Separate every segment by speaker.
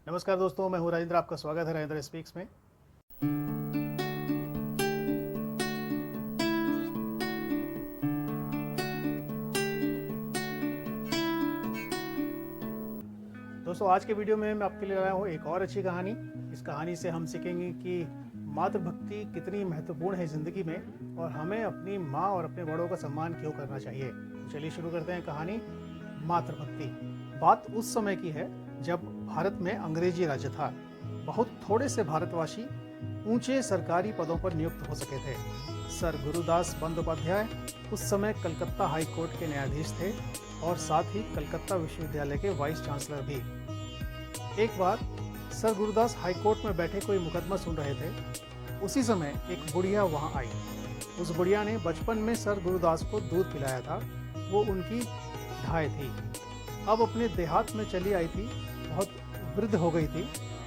Speaker 1: नमस्कार दोस्तों, मैं हूं राजेंद्र। आपका स्वागत है राजेंद्र स्पीक्स में। दोस्तों, आज के वीडियो में मैं आपके लिए लाया हूं एक और अच्छी कहानी। इस कहानी से हम सीखेंगे कि मातृभक्ति कितनी महत्वपूर्ण है ज़िंदगी में और हमें अपनी माँ और अपने बड़ों का सम्मान क्यों करना चाहिए। तो चलिए शुरू करते हैं कहानी मातृभक्ति। बात उस समय की है जब भारत में अंग्रेजी राज्य था। बहुत थोड़े से भारतवासी ऊंचे सरकारी पदों पर नियुक्त हो सके थे। सर गुरुदास बंदोपाध्याय उस समय कलकत्ता हाई कोर्ट के न्यायाधीश थे और साथ ही कलकत्ता विश्वविद्यालय के वाइस चांसलर भी। एक बार सर गुरुदास हाई कोर्ट में बैठे कोई मुकदमा सुन रहे थे। उसी समय एक बुढ़िया वहां आई। उस बुढ़िया ने बचपन में सर गुरुदास को दूध पिलाया था। वो उनकी ढाई थी। अब अपने देहात में चली आई थी। बहुत वृद्ध हो गई थी।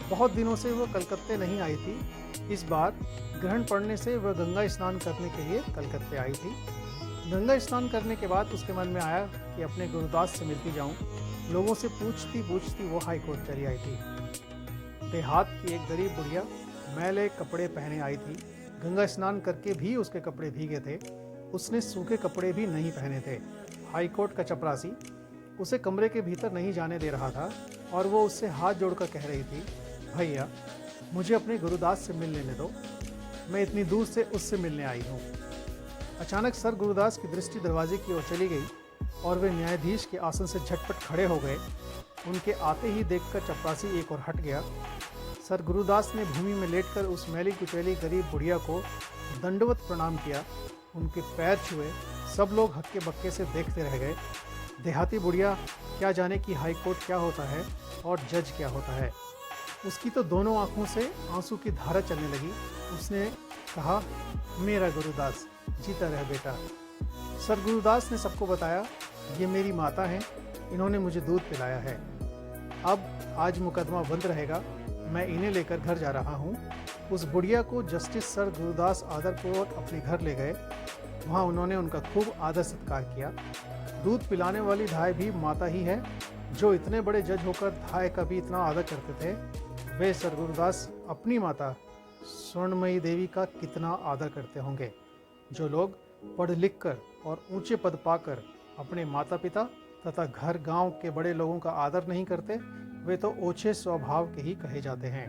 Speaker 1: बहुत दिनों से वह कलकत्ते नहीं आई थी। इस बार ग्रहण पड़ने से वह गंगा स्नान करने के लिए कलकत्ते आई थी। गंगा स्नान करने के बाद उसके मन में आया कि अपने गुरुदास से मिलती जाऊं। लोगों से पूछती पूछती वो हाई कोर्ट चली आई थी। देहात की एक गरीब बुढ़िया मैले कपड़े पहने आई थी। गंगा स्नान करके भी उसके कपड़े भीगे थे। उसने सूखे कपड़े भी नहीं पहने थे। हाई कोर्ट का चपरासी उसे कमरे के भीतर नहीं जाने दे रहा था और वो उससे हाथ जोड़कर कह रही थी, भैया मुझे अपने गुरुदास से मिल लेने दो, मैं इतनी दूर से उससे मिलने आई हूँ। अचानक सर गुरुदास की दृष्टि दरवाजे की ओर चली गई और वे न्यायाधीश के आसन से झटपट खड़े हो गए। उनके आते ही देखकर चपरासी एक ओर हट गया। सर गुरुदास ने भूमि में लेटकर उस मैली कुचैली गरीब बुढ़िया को दंडवत प्रणाम किया। उनके पैर छुए। सब लोग हक्के बक्के से देखते रह गए। देहाती बुढ़िया क्या जाने कि हाई कोर्ट क्या होता है और जज क्या होता है। उसकी तो दोनों आंखों से आंसू की धारा चलने लगी। उसने कहा, मेरा गुरुदास जीता रहे बेटा। सर गुरुदास ने सबको बताया, ये मेरी माता हैं, इन्होंने मुझे दूध पिलाया है। अब आज मुकदमा बंद रहेगा, मैं इन्हें लेकर घर जा रहा हूँ। उस बुढ़िया को जस्टिस सर गुरुदास आदरपूर्वक अपने घर ले गए। वहाँ उन्होंने उनका खूब आदर सत्कार किया। दूध पिलाने वाली धाय भी माता ही है। जो इतने बड़े जज होकर धाय का भी इतना आदर करते थे, वे सर गुरुदास अपनी माता स्वर्णमयी देवी का कितना आदर करते होंगे। जो लोग पढ़ लिख कर और ऊंचे पद पाकर अपने माता पिता तथा घर गांव के बड़े लोगों का आदर नहीं करते, वे तो ओछे स्वभाव के ही कहे जाते हैं।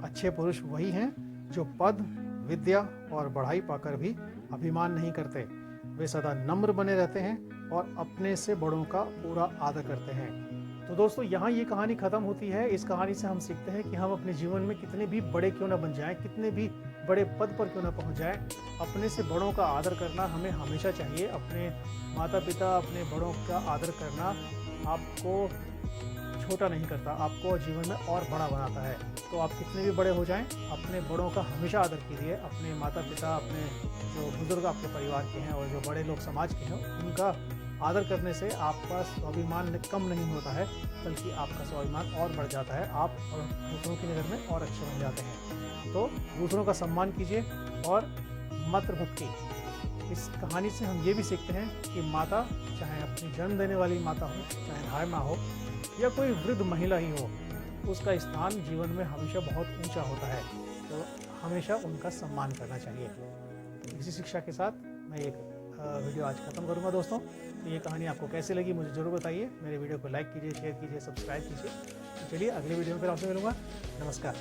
Speaker 1: अच्छे पुरुष वही हैं जो पद, विद्या और बढ़ाई पाकर भी अभिमान नहीं करते। वे सदा नम्र बने रहते हैं और अपने से बड़ों का पूरा आदर करते हैं। तो दोस्तों, यहाँ ये कहानी ख़त्म होती है। इस कहानी से हम सीखते हैं कि हम अपने जीवन में कितने भी बड़े क्यों ना बन जाएं, कितने भी बड़े पद पर क्यों ना पहुँच जाएं, अपने से बड़ों का आदर करना हमें हमेशा चाहिए। अपने माता पिता, अपने बड़ों का आदर करना आपको छोटा नहीं करता, आपको जीवन में और बड़ा बनाता है। तो आप कितने भी बड़े हो जाएं, अपने बड़ों का हमेशा आदर कीजिए। अपने माता पिता, अपने जो बुजुर्ग आपके परिवार के हैं और जो बड़े लोग समाज के हैं, उनका आदर करने से आपका स्वाभिमान कम नहीं होता है, बल्कि आपका स्वाभिमान और बढ़ जाता है। आप और दूसरों की नज़र में और अच्छे बन जाते हैं। तो दूसरों का सम्मान कीजिए। और मातृभक्ति, इस कहानी से हम ये भी सीखते हैं कि माता, चाहे अपनी जन्म देने वाली माता हो, चाहे धाय माँ हो या कोई वृद्ध महिला ही हो, उसका स्थान जीवन में हमेशा बहुत ऊंचा होता है। तो हमेशा उनका सम्मान करना चाहिए। तो इसी शिक्षा के साथ मैं एक वीडियो आज खत्म करूंगा दोस्तों। तो ये कहानी आपको कैसी लगी मुझे ज़रूर बताइए। मेरे वीडियो को लाइक कीजिए, शेयर कीजिए, सब्सक्राइब कीजिए। तो चलिए अगले वीडियो में फिर आपसे मिलूंगा। नमस्कार।